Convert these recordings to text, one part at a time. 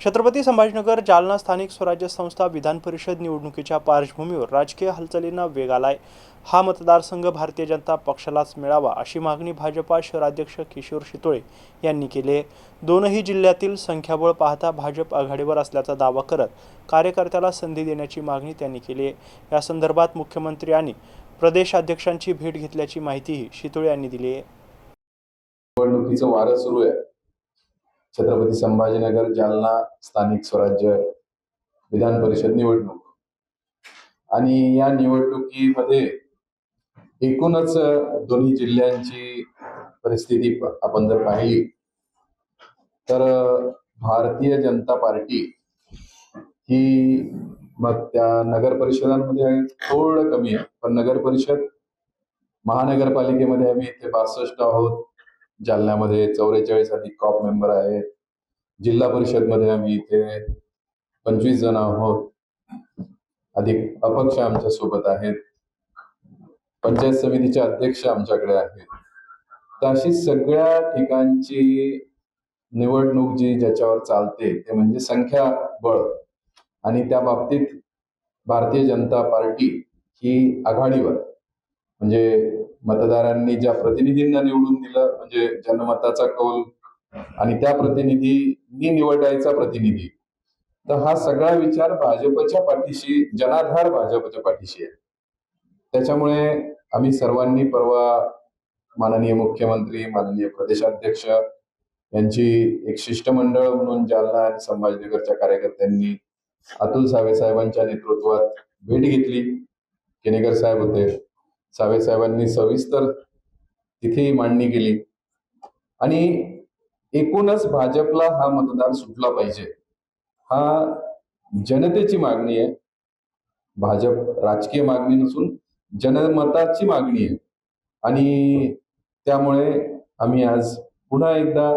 छत्रपती संभाजीनगर जालना स्थानिक स्वराज्य संस्था विधान परिषद निवडणुकीच्या पार्श्वभूमीवर राजकीय हालचालींना वेग आलाय। हा मतदारसंघ भारतीय जनता पक्षालाच मिळावा अशी मागणी भाजपा शहराध्यक्ष किशोर शितोळे यांनी केली आहे। दोनही जिल्ह्यातील संख्याबळ पाहता भाजप आघाडीवर असल्याचा दावा करत कार्यकर्त्याला संधी देण्याची मागणी त्यांनी केली आहे। या संदर्भात मुख्यमंत्री आणि प्रदेशाध्यक्षांची भेट घेतल्याची माहितीही शितोळे यांनी दिली आहे। निवडणुकीचं वारं सुरू आहे। छत्रपती संभाजीनगर जालना स्थानिक स्वराज्य विधान परिषद निवडणूक आणि या निवडणुकीमध्ये एकूणच दोन्ही जिल्ह्यांची परिस्थिती आपण जर पाहिली तर भारतीय जनता पार्टी ही मग त्या नगर परिषदांमध्ये थोडं कमी आहे, पण नगर परिषद महानगरपालिकेमध्ये आम्ही इथे 62 आहोत, जालन्यामध्ये 44 अधिक कॉप मेंबर आहेत, जिल्हा परिषद मध्ये आम्ही इथे 25 जण आहोत, अधिक अपक्ष आमच्या सोबत आहेत, पंचायत समितीचे अध्यक्ष आमच्याकडे आहेत। तर अशी सगळ्या ठिकाणची निवडणूक जी ज्याच्यावर चालते ते म्हणजे संख्याबळ, आणि त्या बाबतीत भारतीय जनता पार्टी ही आघाडीवर, म्हणजे मतदारांनी ज्या प्रतिनिधींना निवडून दिलं, म्हणजे जनमताचा कौल आणि त्या प्रतिनिधींनी निवडायचा प्रतिनिधी, तर हा सगळा विचार भाजपच्या पाठीशी, जनाधार भाजपच्या पाठीशी आहे। त्याच्यामुळे आम्ही सर्वांनी परवा माननीय मुख्यमंत्री, माननीय प्रदेशाध्यक्ष यांची एक शिष्टमंडळ म्हणून जालना आणि संभाजीनगरच्या कार्यकर्त्यांनी अतुल सावे साहेबांच्या नेतृत्वात भेट घेतली। केनेकर साहेब होते, सावे साहेबांनी सविस्तर तिथेही मांडणी केली आणि एकूणच भाजपला हा मतदार सुटला पाहिजे, हा जनतेची मागणी आहे। भाजप राजकीय मागणी नसून जनमताची मागणी आहे आणि त्यामुळे आम्ही आज पुन्हा एकदा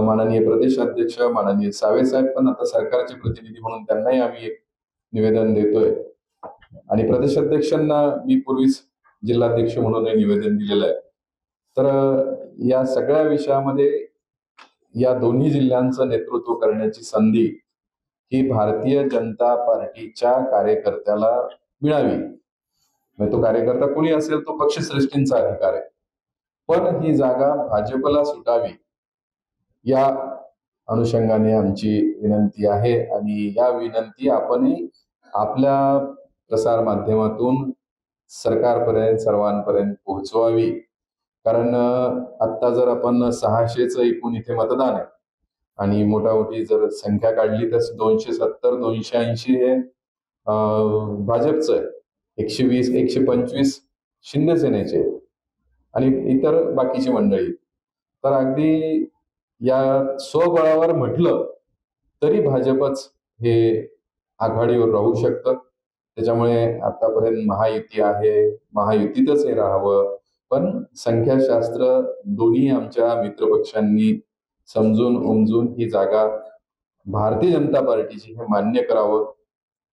माननीय प्रदेशाध्यक्ष, माननीय सावे साहेब पण आता सरकारचे प्रतिनिधी म्हणून त्यांनाही आम्ही एक निवेदन देतोय आणि प्रदेशाध्यक्षांना मी पूर्वीच जिल्हाध्यक्ष म्हणून निवेदन दिलेलं आहे। तर या सगळ्या विषयामध्ये या दोन्ही जिल्ह्यांचं नेतृत्व करण्याची संधी ही भारतीय जनता पार्टीच्या कार्यकर्त्याला मिळावी। तो कार्यकर्ता कोणी असेल तो पक्षश्रेष्ठींचा अधिकार आहे, पण ही जागा भाजपला सुटावी या अनुषंगाने आमची विनंती आहे आणि या विनंती आपणही आपल्या प्रसार माध्यमातून सरकारपर्यंत, सर्वांपर्यंत पोहोचवावी। कारण आता जर आपण 600चं एकूण इथे मतदान आहे आणि मोठी जर संख्या काढली तर 270, 280 हे भाजपचं आहे, 120, 125 शिंदे सेनेचे आणि इतर बाकीची मंडळी। तर अगदी या स्वबळावर म्हटलं तरी भाजपच हे आघाडीवर राहू शकतं। त्याच्यामुळे आतापर्यंत महायुती आहे, महायुतीतच हे राहावं, पण संख्याशास्त्र दोन्ही आमच्या मित्रपक्षांनी समजून उमजून ही जागा भारतीय जनता पार्टीची हे मान्य करावं।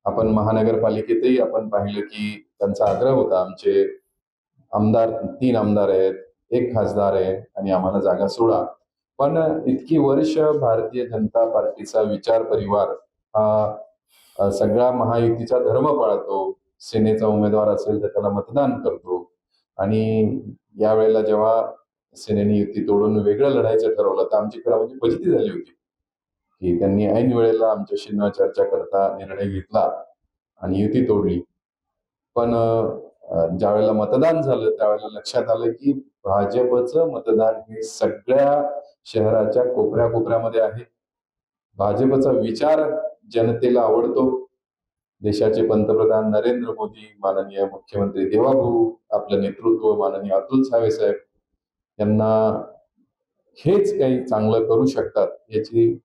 आपण महानगरपालिकेतही आपण पाहिलं की त्यांचा आग्रह होता, आमचे आमदार 3 आमदार आहेत, 1 खासदार आहे आणि आम्हाला जागा सोडा, पण इतकी वर्ष भारतीय जनता पार्टीचा विचार परिवार हा सगळा महायुतीचा धर्म पाळतो, सेनेचा उमेदवार असेल तर त्याला मतदान करतो आणि यावेळेला जेव्हा सेनेने युती तोडून वेगळं लढायचं ठरवलं तर आमची खरं म्हणजे फजिती झाली होती की त्यांनी ऐन वेळेला आमच्याशी न चर्चा करता निर्णय घेतला आणि युती तोडली। पण ज्या वेळेला मतदान झालं त्यावेळेला लक्षात आलं की भाजपचं मतदान हे सगळ्या शहराच्या कोपऱ्यामध्ये आहे। भाजपचा विचार जनतेला आवडतो। देशाचे पंतप्रधान नरेंद्र मोदी, माननीय मुख्यमंत्री देवाभाऊ, आपलं नेतृत्व माननीय अतुल सावे साहेब यांना हेच काही चांगलं करू शकतात याची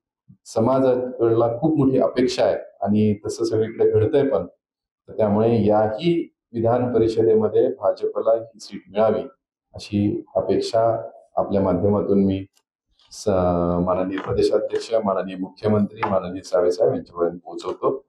समाजाकडला खूप मोठी अपेक्षा आहे आणि तसं सगळीकडे घडतंय पण। त्यामुळे याही विधान परिषदेमध्ये भाजपला ही सीट मिळावी अशी अपेक्षा आपल्या माध्यमातून मी माननीय प्रदेशाध्यक्ष, माननीय मुख्यमंत्री, माननीय सावे साहेब यांच्यापर्यंत पोहोचवतो।